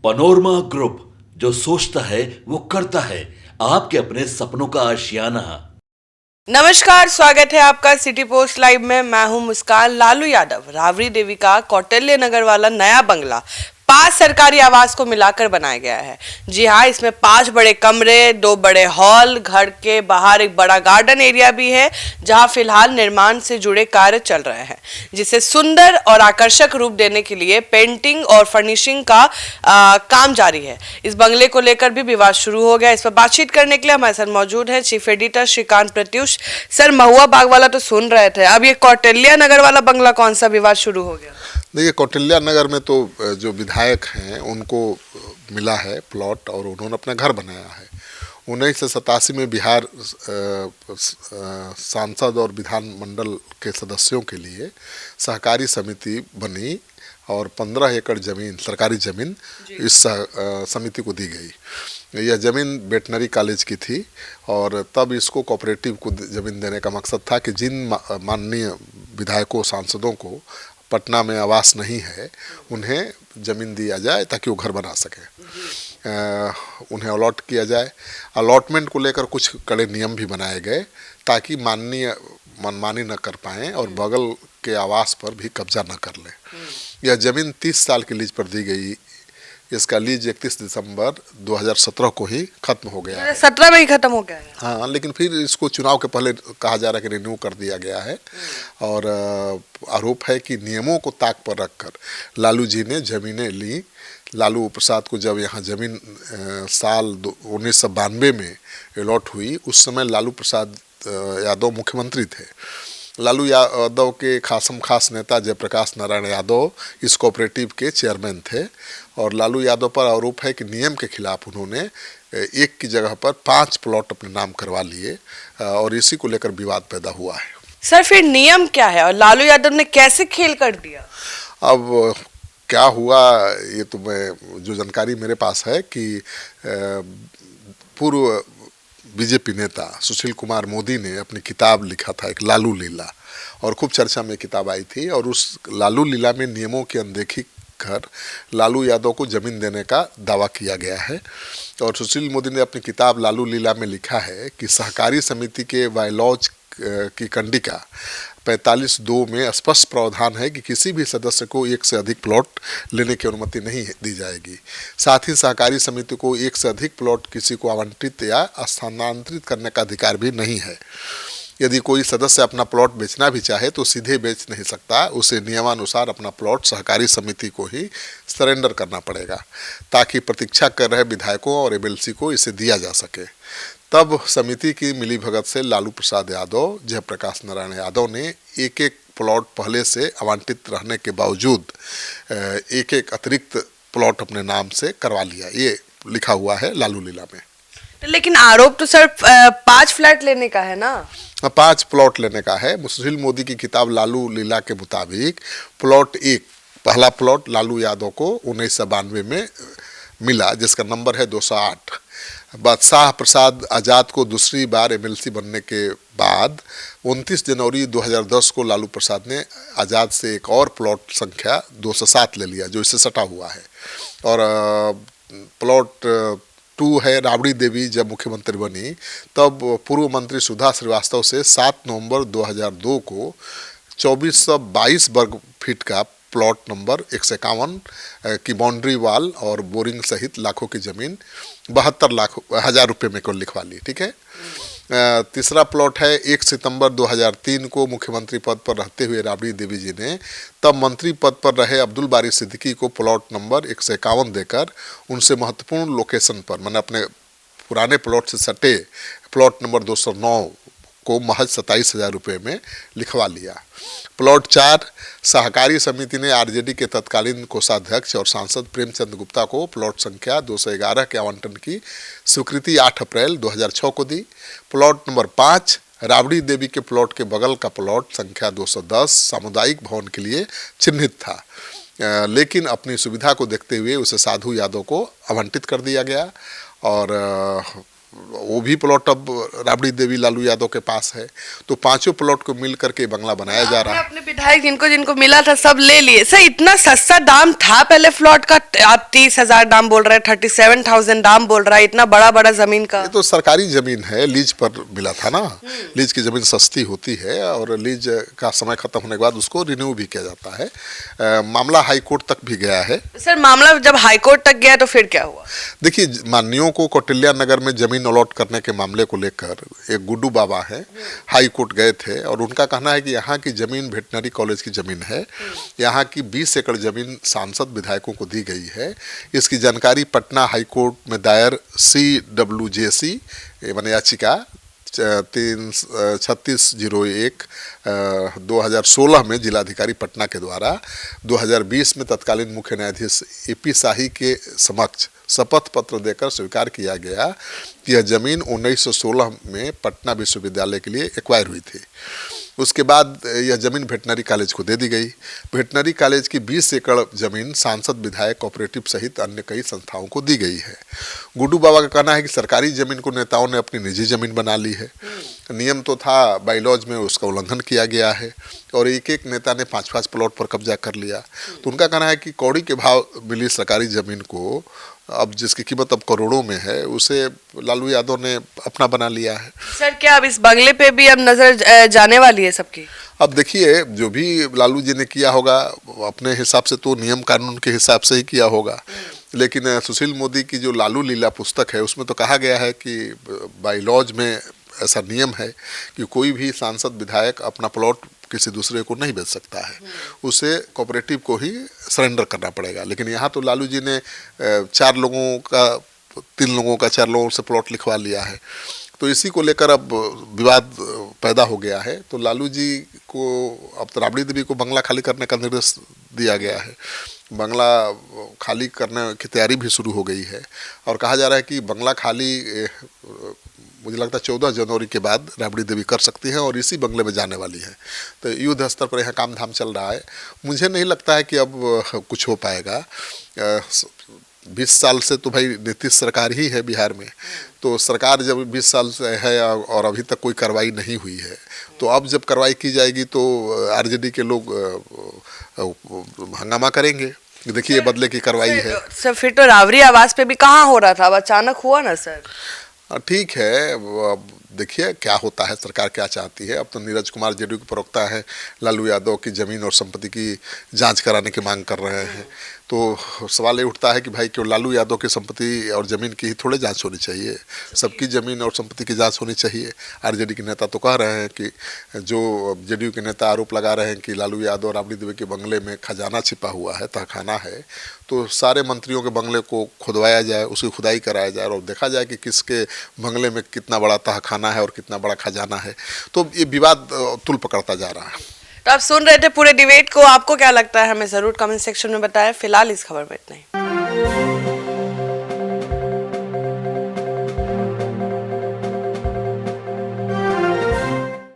Panorama group, जो सोचता है वो करता है। आपके अपने सपनों का आशियाना। नमस्कार, स्वागत है आपका सिटी पोस्ट लाइव में। मैं हूं मुस्कान। लालू यादव राबड़ी देवी का कौटिल्य नगर वाला नया बंगला 5 सरकारी आवास को मिलाकर बनाया गया है। जी हाँ, इसमें 5 बड़े कमरे, 2 बड़े हॉल, घर के बाहर एक बड़ा गार्डन एरिया भी है, जहां फिलहाल निर्माण से जुड़े कार्य चल रहे हैं, जिसे सुंदर और आकर्षक रूप देने के लिए पेंटिंग और फर्निशिंग का काम जारी है। इस बंगले को लेकर भी विवाद शुरू हो गया। इस पर बातचीत करने के लिए हमारे साथ मौजूद है chief editor Shrikant Pratyush. Sir, Mahua Bagh वाला तो सुन रहे थे, अब ये कौटिल्य नगर वाला बंगला कौन सा विवाद शुरू हो गया? देखिए, कौटिल्य नगर में तो जो विधायक हैं उनको मिला है प्लॉट और उन्होंने अपना घर बनाया है। 1987 में बिहार सांसद और विधानमंडल के सदस्यों के लिए सहकारी समिति बनी और 15 एकड़ जमीन, सरकारी जमीन इस समिति को दी गई। यह ज़मीन वेटनरी कॉलेज की थी और तब इसको कोऑपरेटिव को ज़मीन देने का मकसद था कि जिन माननीय विधायकों, सांसदों को पटना में आवास नहीं है, उन्हें ज़मीन दिया जाए ताकि वो घर बना सकें। उन्हें अलॉट किया जाए। अलॉटमेंट को लेकर कुछ कड़े नियम भी बनाए गए ताकि मनमानी न कर पाएँ और बगल के आवास पर भी कब्जा न कर लें। यह ज़मीन 30 साल की लीज पर दी गई। इसका लीज 31 दिसंबर 2017 को ही खत्म हो गया है। 17 में ही खत्म हो गया है? हाँ, लेकिन फिर इसको चुनाव के पहले कहा जा रहा है कि रिन्यू कर दिया गया है। और आरोप है कि नियमों को ताक पर रखकर लालू जी ने ज़मीनें ली। लालू प्रसाद को जब यहाँ ज़मीन साल 1992 में अलॉट हुई, उस समय लालू प्रसाद यादव मुख्यमंत्री थे। लालू यादव के खास नेता जयप्रकाश नारायण यादव इस कोऑपरेटिव के चेयरमैन थे और लालू यादव पर आरोप है कि नियम के खिलाफ उन्होंने एक की जगह पर 5 प्लॉट अपने नाम करवा लिए और इसी को लेकर विवाद पैदा हुआ है। सर, फिर नियम क्या है और लालू यादव ने कैसे खेल कर दिया? अब क्या हुआ, ये तो मैं जो जानकारी मेरे पास है कि पूर्व बीजेपी नेता सुशील कुमार मोदी ने अपनी किताब लिखा था, एक लालू लीला, और खूब चर्चा में किताब आई थी। और उस लालू लीला में नियमों की अनदेखी कर लालू यादव को ज़मीन देने का दावा किया गया है। और सुशील मोदी ने अपनी किताब लालू लीला में लिखा है कि सहकारी समिति के बायलॉज की कंडिका 45(2) में स्पष्ट प्रावधान है कि किसी भी सदस्य को एक से अधिक प्लॉट लेने की अनुमति नहीं दी जाएगी। साथ ही सहकारी समिति को एक से अधिक प्लॉट किसी को आवंटित या स्थानांतरित करने का अधिकार भी नहीं है। यदि कोई सदस्य अपना प्लॉट बेचना भी चाहे तो सीधे बेच नहीं सकता, उसे नियमानुसार अपना प्लॉट सहकारी समिति को ही सरेंडर करना पड़ेगा ताकि प्रतीक्षा कर रहे विधायकों और एमएलसी को इसे दिया जा सके। तब समिति की मिलीभगत से लालू प्रसाद यादव, जयप्रकाश नारायण यादव ने एक प्लॉट पहले से आवंटित रहने के बावजूद एक अतिरिक्त प्लॉट अपने नाम से करवा लिया। ये लिखा हुआ है लालू लीला में। लेकिन आरोप तो सर 5 फ्लैट लेने का है ना? 5 प्लॉट लेने का है। सुशील मोदी की किताब लालू लीला के मुताबिक प्लॉट 1, पहला प्लॉट लालू यादव को 1992 में मिला, जिसका नंबर है 208। बादशाह प्रसाद आज़ाद को दूसरी बार एमएलसी बनने के बाद 29 जनवरी 2010 को लालू प्रसाद ने आज़ाद से एक और प्लॉट संख्या 207 ले लिया, जो इससे सटा हुआ है। और प्लॉट 2 है राबड़ी देवी। जब मुख्यमंत्री बनी तब पूर्व मंत्री सुधा श्रीवास्तव से 7 नवंबर 2002 को 2422 वर्ग फीट का प्लॉट नंबर 151 की बाउंड्री वाल और बोरिंग सहित लाखों की ज़मीन 72,00,000 रुपये में को लिखवा ली। ठीक है। तीसरा प्लॉट है 1 सितंबर 2003 को मुख्यमंत्री पद पर रहते हुए राबड़ी देवी जी ने तब मंत्री पद पर रहे अब्दुल बारी सिद्दीकी को प्लॉट नंबर 151 देकर उनसे महत्वपूर्ण लोकेशन पर, मैंने अपने पुराने प्लॉट से सटे प्लॉट नंबर 209 को महज 27,000 रुपये में लिखवा लिया। प्लॉट 4, सहकारी समिति ने आरजेडी के तत्कालीन कोषाध्यक्ष और सांसद प्रेमचंद गुप्ता को प्लॉट संख्या 211 के आवंटन की स्वीकृति 8 अप्रैल 2006 को दी। प्लॉट नंबर 5, राबड़ी देवी के प्लॉट के बगल का प्लॉट संख्या 210 सामुदायिक भवन के लिए चिन्हित था, लेकिन अपनी सुविधा को देखते हुए उसे साधु यादव को आवंटित कर दिया गया। और वो भी प्लॉट अब राबड़ी देवी लालू यादव के पास है। तो पांचों प्लॉट को मिल करके बंगला बनाया जा रहा है। अपने विधायक जिनको जिनको मिला था सब ले लिए सर। इतना सस्ता दाम था पहले प्लॉट का, आप 30,000 दाम बोल रहे हैं, 37,000 दाम बोल रहा है, इतना बड़ा बड़ा जमीन का। ये तो सरकारी जमीन है, लीज पर मिला था ना। लीज की जमीन सस्ती होती है और लीज का समय खत्म होने के बाद उसको रिन्यू भी किया जाता है। मामला हाई कोर्ट तक भी गया है। सर मामला जब हाई कोर्ट तक गया तो फिर क्या हुआ? देखिए, माननीयों को कौटिल्या नगर में जमीन अलॉट करने के मामले को लेकर एक गुड्डू बाबा है, हाई कोर्ट गए थे और उनका कहना है कि यहाँ की जमीन वेटनरी कॉलेज की जमीन है। यहाँ की 20 एकड़ जमीन सांसद विधायकों को दी गई है। इसकी जानकारी पटना हाई कोर्ट में दायर CWJC माने याचिका 3601 2016 में जिलाधिकारी पटना के द्वारा 2020 में तत्कालीन मुख्य न्यायाधीश AP शाही के समक्ष शपथ पत्र देकर स्वीकार किया गया कि यह जमीन 1916 में पटना विश्वविद्यालय के लिए एक्वायर हुई थी। उसके बाद यह जमीन वेटनरी कॉलेज को दे दी गई। वेटनरी कॉलेज की 20 एकड़ जमीन सांसद विधायक कोऑपरेटिव सहित अन्य कई संस्थाओं को दी गई है। गुड्डू बाबा का कहना है कि सरकारी जमीन को नेताओं ने अपनी निजी जमीन बना ली है। नियम तो था, बाइलॉज में उसका उल्लंघन किया गया है और एक एक नेता ने 5-5 प्लॉट पर कब्जा कर लिया। तो उनका कहना है कि कौड़ी के भाव मिली सरकारी जमीन को अब जिसकी कीमत अब करोड़ों में है, उसे लालू यादव ने अपना बना लिया है। सर क्या अब इस बंगले पे भी अब नजर जाने वाली है सबकी? अब देखिए, जो भी लालू जी ने किया होगा अपने हिसाब से तो नियम कानून के हिसाब से ही किया होगा। लेकिन सुशील मोदी की जो लालू लीला पुस्तक है उसमें तो कहा गया है कि बाइलॉज में ऐसा नियम है कि कोई भी सांसद विधायक अपना प्लॉट किसी दूसरे को नहीं बेच सकता है, उसे कोऑपरेटिव को ही सरेंडर करना पड़ेगा। लेकिन यहाँ तो लालू जी ने 4 लोगों का 4 लोगों से प्लॉट लिखवा लिया है। तो इसी को लेकर अब विवाद पैदा हो गया है। तो लालू जी को अब राबड़ी देवी को बंगला खाली करने का निर्देश दिया गया है। बंगला खाली करने की तैयारी भी शुरू हो गई है और कहा जा रहा है कि बंगला खाली मुझे लगता है 14 जनवरी के बाद राबड़ी देवी कर सकती हैं और इसी बंगले में जाने वाली है। तो युद्ध स्तर पर यहाँ काम धाम चल रहा है। मुझे नहीं लगता है कि अब कुछ हो पाएगा। 20 साल से तो भाई नीतीश सरकार ही है बिहार में। तो सरकार जब 20 साल से है और अभी तक कोई कार्रवाई नहीं हुई है, तो अब जब कार्रवाई की जाएगी तो RJD के लोग हंगामा करेंगे। देखिए, बदले की कार्रवाई है। सर फिर तो राबड़ी आवास पे भी कहाँ हो रहा था, अब अचानक हुआ ना सर। ठीक है, अब देखिए क्या होता है, सरकार क्या चाहती है। अब तो नीरज कुमार JDU के प्रवक्ता है, लालू यादव की जमीन और संपत्ति की जांच कराने की मांग कर रहे हैं। तो सवाल ये उठता है कि भाई क्यों लालू यादव की संपत्ति और ज़मीन की ही थोड़े जांच होनी चाहिए, सबकी ज़मीन और संपत्ति की जांच होनी चाहिए। RJD के नेता तो कह रहे हैं कि जो JDU के नेता आरोप लगा रहे हैं कि लालू यादव और राबड़ी देवी के बंगले में खजाना छिपा हुआ है, तहखाना है, तो सारे मंत्रियों के बंगले को खुदवाया जाए, उसकी खुदाई कराया जाए और देखा जाए कि किसके बंगले में कितना बड़ा तहखाना है और कितना बड़ा खजाना है। तो ये विवाद तुल पकड़ता जा रहा है। तो आप सुन रहे थे पूरे डिबेट को, आपको क्या लगता है हमें जरूर कमेंट सेक्शन में बताएं। फिलहाल इस खबर में इतना ही।